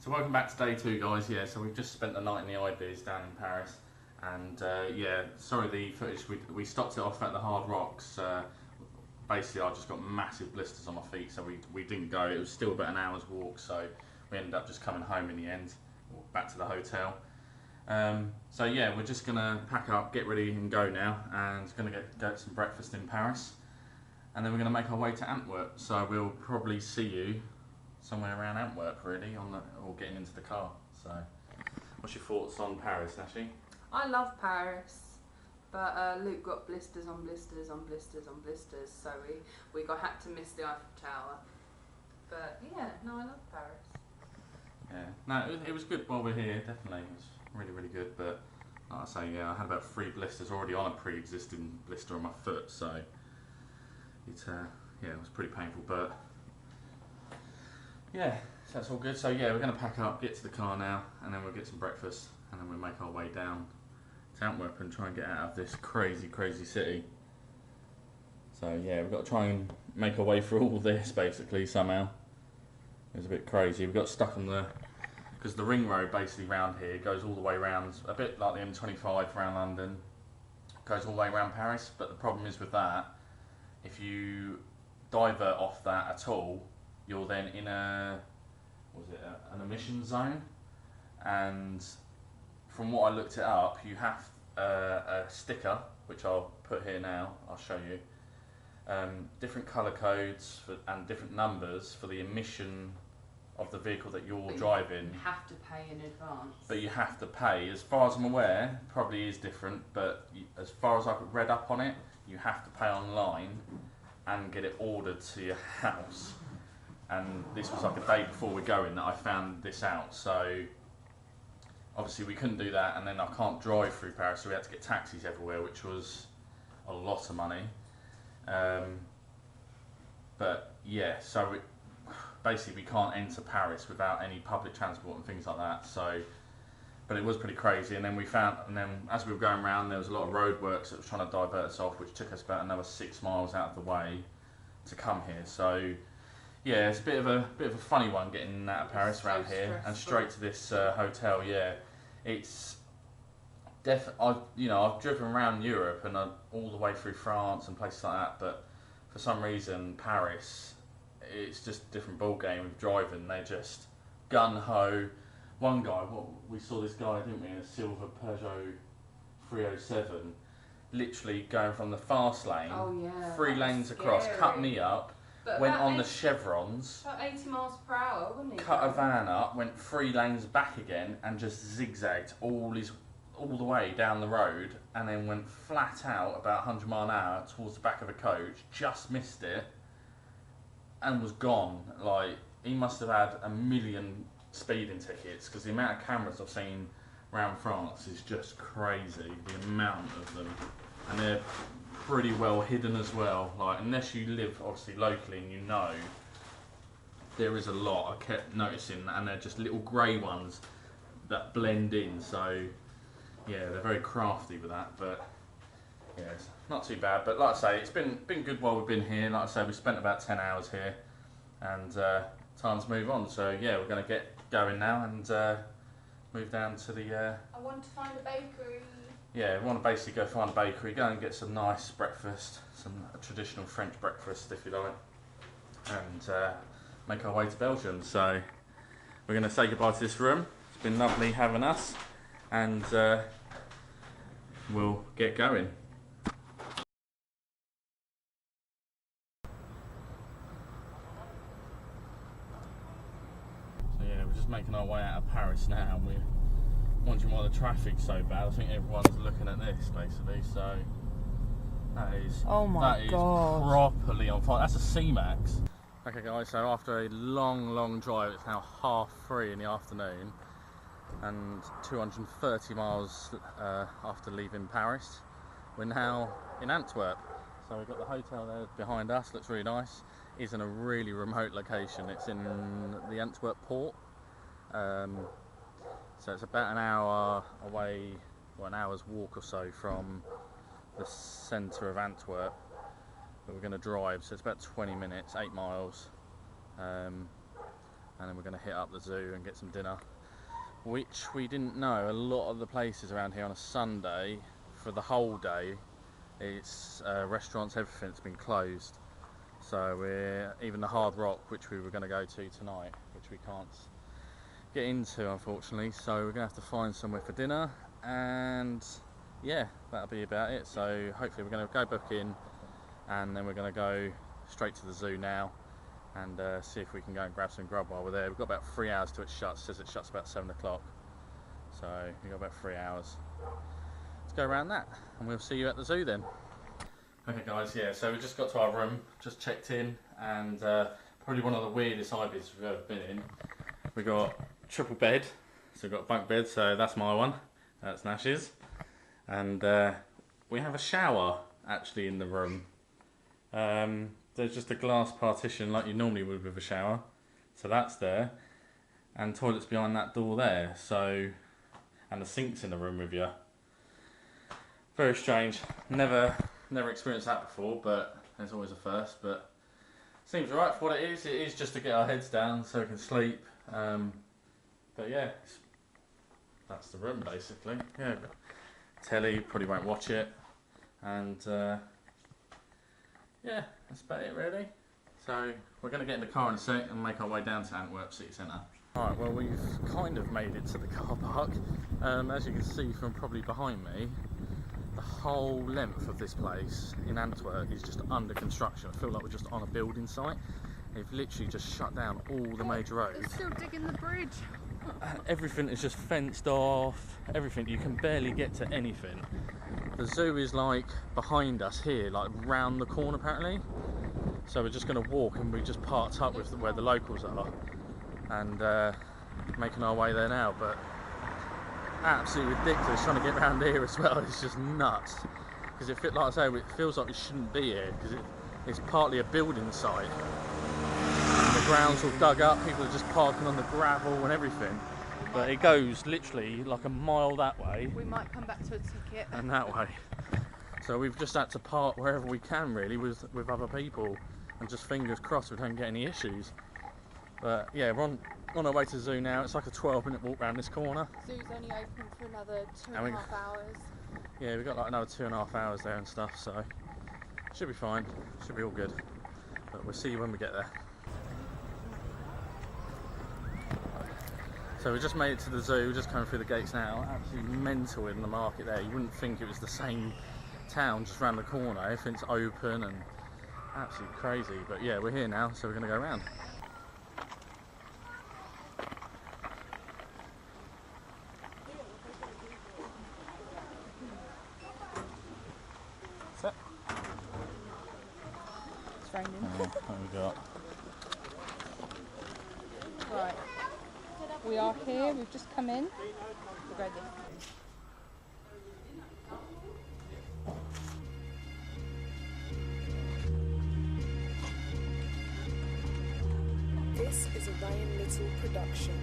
So welcome back to day 2, guys. Yeah, so we've just spent the night in the Ibis down in Paris, and yeah, sorry the footage. We stopped it off at the Hard Rocks. Basically, I just got massive blisters on my feet, so we didn't go. It was still about an hour's walk, so we ended up just coming home in the end, or back to the hotel. So yeah, we're just gonna pack up, get ready, and go now, and gonna get some breakfast in Paris, and then we're gonna make our way to Antwerp. So we'll probably see you somewhere around Antwerp, really, or getting into the car. So, what's your thoughts on Paris, Nashi? I love Paris, but Luke got blisters on blisters on blisters on blisters, so we had to miss the Eiffel Tower. But yeah, no, I love Paris. Yeah, no, it was good while we're here. Definitely, it was really, really good. But like I say, yeah, I had about 3 blisters already on a pre-existing blister on my foot, so yeah, it was pretty painful, but. Yeah, so that's all good. So yeah, we're going to pack up, get to the car now, and then we'll get some breakfast, and then we'll make our way down to Antwerp and try and get out of this crazy, crazy city. So yeah, we've got to try and make our way through all this, basically, somehow. It's a bit crazy. We got stuck on because the ring road basically round here goes all the way around, a bit like the M25 around London, goes all the way around Paris, but the problem is with that, if you divert off that at all, you're then in an emission zone, and from what I looked it up, you have a sticker, which I'll put here now, I'll show you, different colour codes and different numbers for the emission of the vehicle that you're driving. You have to pay in advance. But you have to pay, as far as I'm aware, probably is different, but as far as I've read up on it, you have to pay online and get it ordered to your house. And this was like a day before we're going that I found this out, so obviously we couldn't do that, and then I can't drive through Paris, so we had to get taxis everywhere, which was a lot of money. But yeah, so basically we can't enter Paris without any public transport and things like that, so, but it was pretty crazy. And then as we were going around, there was a lot of roadworks that was trying to divert us off, which took us about another 6 miles out of the way to come here. So yeah, it's a bit of a funny one getting out of Paris around here and straight to this hotel. Yeah, it's I've driven around Europe and all the way through France and places like that, but for some reason Paris, it's just a different ball game with driving. They're just gun ho. One guy, we saw this guy, didn't we, in a silver Peugeot 307, literally going from the fast lane, 3 lanes across, cut me up. But went on the chevrons, about 80 miles per hour, wouldn't he? Cut a van up, went 3 lanes back again, and just zigzagged all the way down the road, and then went flat out about 100 mile an hour towards the back of a coach, just missed it, and was gone. Like, he must have had 1 million speeding tickets, because the amount of cameras I've seen around France is just crazy, the amount of them, and they're pretty well hidden as well. Like, unless you live obviously locally and you know, there is a lot I kept noticing, and they're just little grey ones that blend in. So yeah, they're very crafty with that, but yeah, it's not too bad. But like I say, it's been good while we've been here. Like I say, we spent about 10 hours here, and time to move on. So yeah, we're going to get going now and move down to the I want to find a bakery. Yeah, we want to basically go find a bakery, go and get some nice breakfast, a traditional French breakfast if you like, and make our way to Belgium. So we're going to say goodbye to this room. It's been lovely having us, and we'll get going. So yeah, we're just making our way out of Paris now, and we're wondering why the traffic's so bad. I think everyone's looking at this basically, so that is properly on fire. That's a C-Max. Okay guys, so after a long drive, it's now 3:30 in the afternoon and 230 miles after leaving Paris, we're now in Antwerp. So we've got the hotel there behind us, looks really nice. It's in a really remote location. It's in the Antwerp port. So it's about an hour away, or an hour's walk or so from the centre of Antwerp, but we're going to drive, so it's about 20 minutes, 8 miles. and then we're going to hit up the zoo and get some dinner, which we didn't know. A lot of the places around here on a Sunday for the whole day, it's restaurants, everything's been closed. So we're even the Hard Rock, which we were going to go to tonight, which we can't get into unfortunately, so we're going to have to find somewhere for dinner, and yeah, that'll be about it. So hopefully we're going to go book in, and then we're going to go straight to the zoo now and see if we can go and grab some grub while we're there. We've got about 3 hours till it shuts. It says it shuts about 7 o'clock, so we've got about 3 hours. Let's go around that and we'll see you at the zoo then. Okay guys, yeah, so we just got to our room, just checked in, and probably one of the weirdest IBIS we've ever been in. We got triple bed, so we've got a bunk bed, so that's my one, that's Nash's, and we have a shower actually in the room. There's just a glass partition like you normally would with a shower, so that's there, and toilets behind that door there, so, and the sink's in the room with you. Very strange, never experienced that before, but there's always a first. But seems right for what it is just to get our heads down so we can sleep. But yeah, that's the room basically. Yeah, telly, probably won't watch it, and yeah, that's about it really. So we're going to get in the car in a sec and make our way down to Antwerp City Centre. Alright, well we've kind of made it to the car park. As you can see from probably behind me, the whole length of this place in Antwerp is just under construction. I feel like we're just on a building site. They've literally just shut down all the major roads. They're still digging the bridge. Everything is just fenced off, everything. You can barely get to anything. The zoo is like behind us here, like round the corner apparently. So we're just going to walk, and we just parked up with where the locals are, and making our way there now. But absolutely ridiculous trying to get around here as well. It's just nuts, because it like I say, it feels like we shouldn't be here, because it's partly a building site. And the ground's all dug up, people are just parking on the gravel and everything, but it goes literally like a mile that way. We might come back to a ticket. And that way. So we've just had to park wherever we can really with other people, and just fingers crossed we don't get any issues. But yeah, we're on our way to the zoo now. It's like a 12-minute walk around this corner. Zoo's only open for another 2.5 hours. Yeah, we've got like another 2.5 hours there and stuff, so should be fine. Should be all good. But we'll see you when we get there. So we just made it to the zoo, just coming through the gates now. Absolutely mental in the market there. You wouldn't think it was the same town just around the corner. Everything's open and absolutely crazy. But yeah, we're here now, so we're going to go around. It's raining. What have we got? Right. We are here, we've just come in. We'll go This is a Ryan Little production.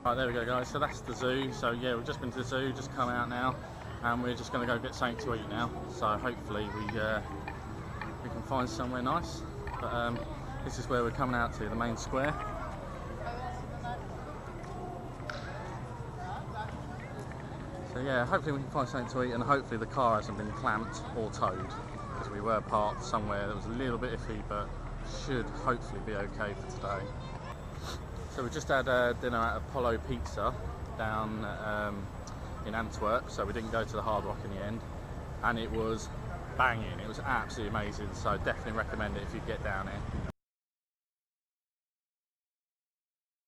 Right, there we go guys, so that's the zoo. So yeah, we've just been to the zoo, just come out now, and we're just going to go get something to eat now. So hopefully we can find somewhere nice. But this is where we're coming out to, the main square. So yeah, hopefully we can find something to eat, and hopefully the car hasn't been clamped or towed, because we were parked somewhere that was a little bit iffy, but should hopefully be okay for today. So we just had dinner at Apollo Pizza down in Antwerp, so we didn't go to the Hard Rock in the end, and it was banging. It was absolutely amazing, so definitely recommend it if you get down here.